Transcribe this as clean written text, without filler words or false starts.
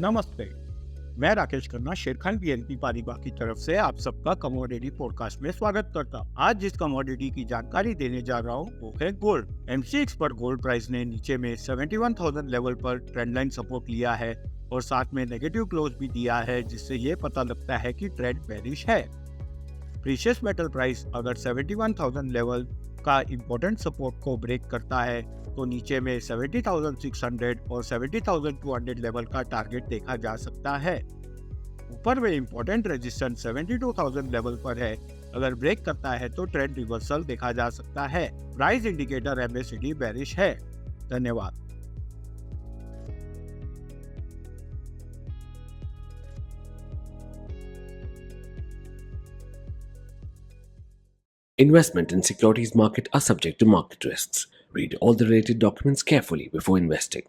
नमस्ते, मैं Rakesh Khanna Sharekhan BNP Paribas की तरफ से आप सबका कमोडिटी पॉडकास्ट में स्वागत करता हूँ। आज जिस कमोडिटी की जानकारी देने जा रहा हूँ वो है गोल्ड। MCX पर गोल्ड प्राइस ने नीचे में 71,000 लेवल पर ट्रेंड लाइन सपोर्ट लिया है और साथ में नेगेटिव क्लोज भी दिया है, जिससे ये पता लगता है कि ट्रेंड बेरिश है। प्रीशियस मेटल प्राइस अगर 71,000 लेवल का इम्पोर्टेंट सपोर्ट को ब्रेक करता है तो नीचे में 70,600 और 70,200 लेवल का टारगेट देखा जा सकता है। ऊपर में इम्पोर्टेंट रेजिस्टेंस 72,000 लेवल पर है। अगर ब्रेक करता है तो ट्रेंड रिवर्सल देखा जा सकता है। प्राइस इंडिकेटर MACD बेरिश है। धन्यवाद। Investment in securities market are subject to market risks. Read all the related documents carefully before investing.